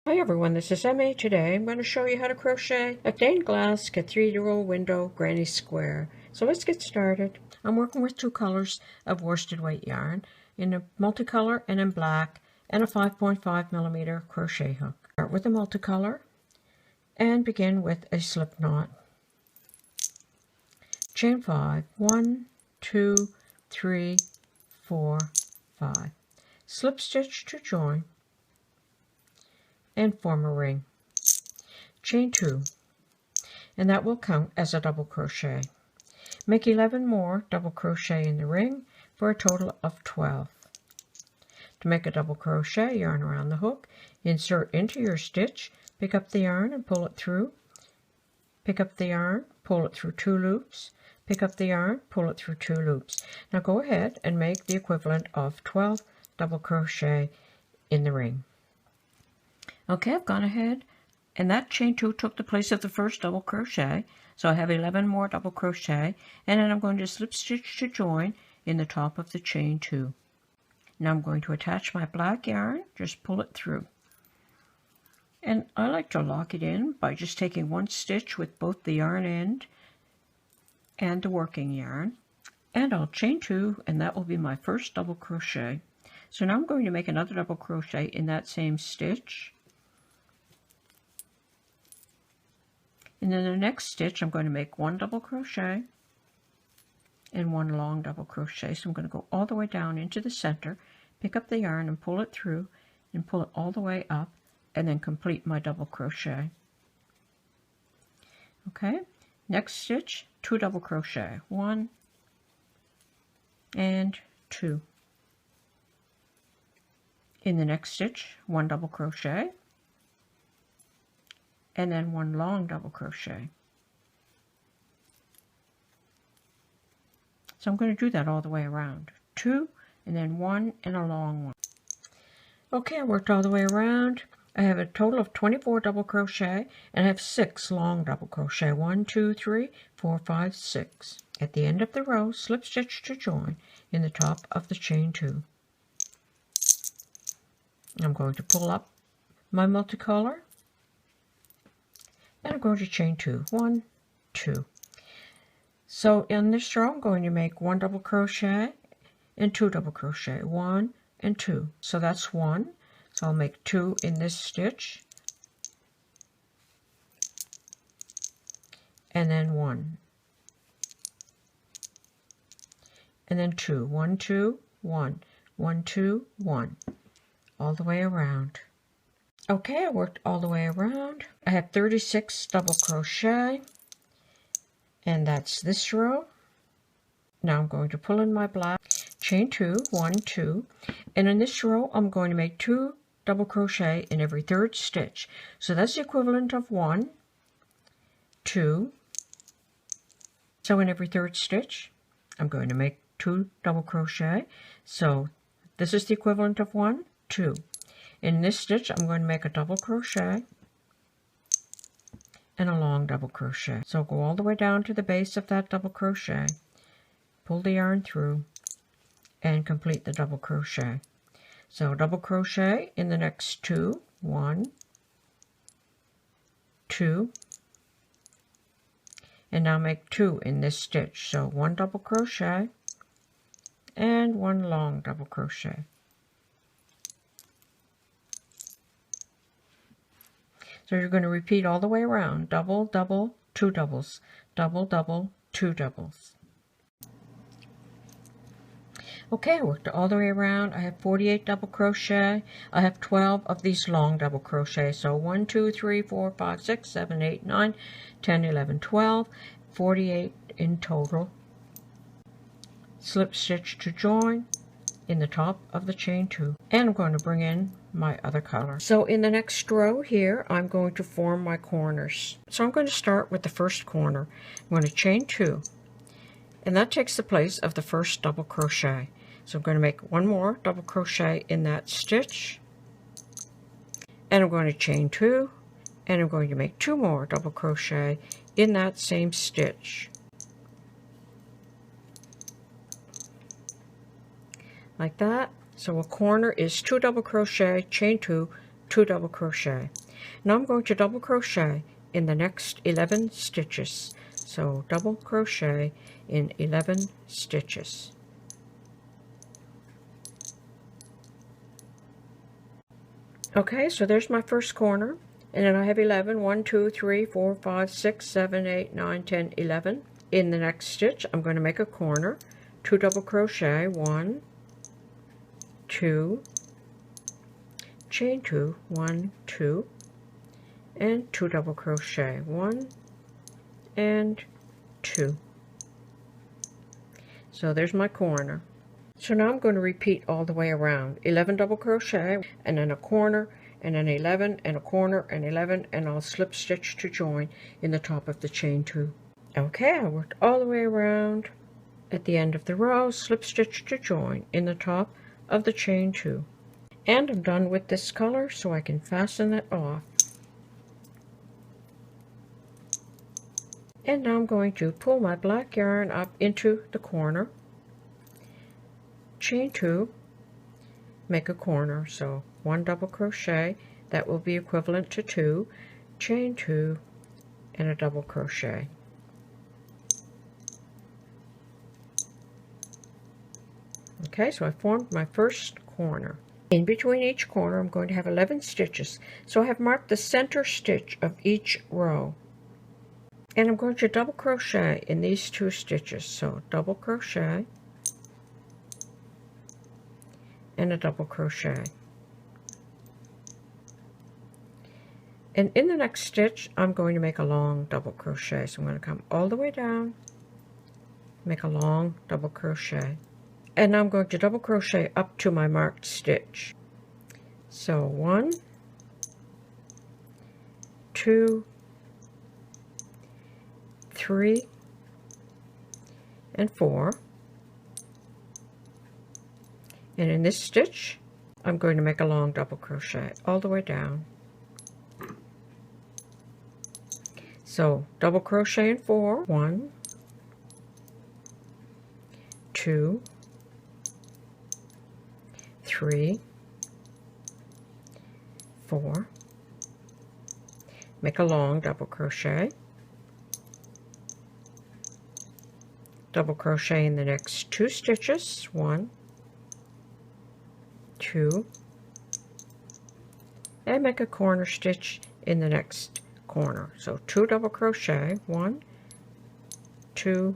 Hi everyone, this is Emmy. Today I'm going to show you how to crochet a stained glass cathedral window granny square. So let's get started. I'm working with two colors of worsted weight yarn, in a multicolor and in black, and a 5.5 millimeter crochet hook. Start with the multicolor and begin with a slip knot. Chain 5, 1, 2, 3, 4, 5. Slip stitch to join and form a ring. Chain 2, and that will count as a double crochet. Make 11 more double crochet in the ring for a total of 12. To make a double crochet, yarn around the hook, insert into your stitch, pick up the yarn and pull it through, pick up the yarn, pull it through 2 loops, pick up the yarn, pull it through 2 loops. Now go ahead and make the equivalent of 12 double crochet in the ring. Okay, I've gone ahead, and that chain 2 took the place of the first double crochet, so I have 11 more double crochet, and then I'm going to slip stitch to join in the top of the chain 2. Now I'm going to attach my black yarn, just pull it through. And I like to lock it in by just taking one stitch with both the yarn end and the working yarn, and I'll chain 2, and that will be my first double crochet. So now I'm going to make another double crochet in that same stitch. And in the next stitch, I'm going to make 1 double crochet and 1 long double crochet. So I'm going to go all the way down into the center, pick up the yarn and pull it through, and pull it all the way up, and then complete my double crochet. Okay, next stitch, 2 double crochet, 1 and 2. In the next stitch, 1 double crochet, and then 1 long double crochet. So I'm going to do that all the way around. 2 and then 1 and a long one. Okay, I worked all the way around. I have a total of 24 double crochet, and I have 6 long double crochet. 1, 2, 3, 4, 5, 6. At the end of the row, slip stitch to join in the top of the chain 2. I'm going to pull up my multicolor, and I'm going to chain 2, 1, 2. So in this row, I'm going to make 1 double crochet and 2 double crochet, 1 and 2. So that's 1. So I'll make 2 in this stitch, and then 1, and then 2, 1, 2, 1, 1, 2, 1, all the way around. Okay, I worked all the way around. I have 36 double crochet, and that's this row. Now I'm going to pull in my black, chain 2, 1, 2, and in this row I'm going to make 2 double crochet in every 3rd stitch. So that's the equivalent of 1, 2. So in every 3rd stitch I'm going to make 2 double crochet. So this is the equivalent of 1, 2. In this stitch, I'm going to make a double crochet and a long double crochet. So go all the way down to the base of that double crochet, pull the yarn through, and complete the double crochet. So double crochet in the next 2, 1, 2, and now make 2 in this stitch. So 1 double crochet and 1 long double crochet. So you're going to repeat all the way around, double, double, 2 doubles, double, double, 2 doubles. Okay, I worked all the way around. I have 48 double crochet. I have 12 of these long double crochet. So 1, 2, 3, 4, 5, 6, 7, 8, 9, 10, 11, 12, 48 in total. Slip stitch to join in the top of the chain 2, and I'm going to bring in my other color. So in the next row here, I'm going to form my corners. So I'm going to start with the first corner. I'm going to chain 2, and that takes the place of the first double crochet. So I'm going to make 1 more double crochet in that stitch, and I'm going to chain 2, and I'm going to make 2 more double crochet in that same stitch. Like that. So a corner is 2 double crochet, chain 2, 2 double crochet. Now I'm going to double crochet in the next 11 stitches. So double crochet in 11 stitches. Okay, so there's my first corner, and then I have 11. 1, 2, 3, 4, 5, 6, 7, 8, 9, 10, 11. In the next stitch, I'm going to make a corner, 2 double crochet, 1, 2, chain 2, 1, 2, and 2 double crochet, 1 and 2. So there's my corner. So now I'm going to repeat all the way around. 11 double crochet, and then a corner, and then 11, and a corner, and 11, and I'll slip stitch to join in the top of the chain 2. Okay, I worked all the way around. At the end of the row, slip stitch to join in the top of the chain 2. And I'm done with this color, so I can fasten it off. And now I'm going to pull my black yarn up into the corner, chain 2, make a corner, so 1 double crochet, that will be equivalent to 2, chain 2, and a double crochet. Okay, so I formed my first corner. In between each corner, I'm going to have 11 stitches. So I have marked the center stitch of each row. And I'm going to double crochet in these 2 stitches. So double crochet and a double crochet. And in the next stitch, I'm going to make a long double crochet. So I'm going to come all the way down, make a long double crochet. And now I'm going to double crochet up to my marked stitch. So 1, 2, 3, and 4. And in this stitch, I'm going to make a long double crochet all the way down. So double crochet in 4, 1, 2, 3, 4, make a long double crochet, double crochet in the next 2 stitches, 1, 2, and make a corner stitch in the next corner. So 2 double crochet, 1, 2,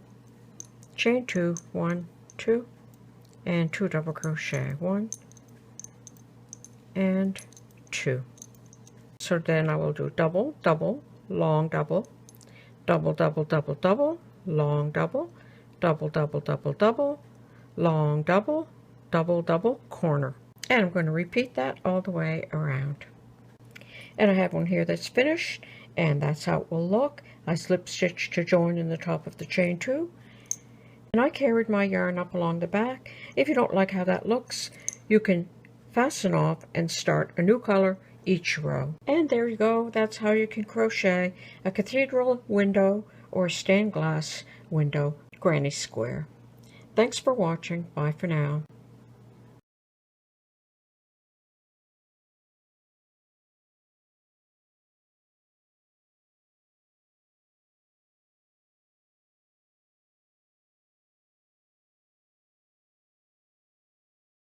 chain 2, 1, 2, and 2 double crochet, 1 and 2. So then I will do double, double, long double, double, double, double, double, long double, double, double, double, double, long double, double, double, corner. And I'm going to repeat that all the way around. And I have one here that's finished, and that's how it will look. I slip stitch to join in the top of the chain 2. And I carried my yarn up along the back. If you don't like how that looks, you can fasten off and start a new color each row. And there you go. That's how you can crochet a cathedral window or stained glass window granny square. Thanks for watching. Bye for now.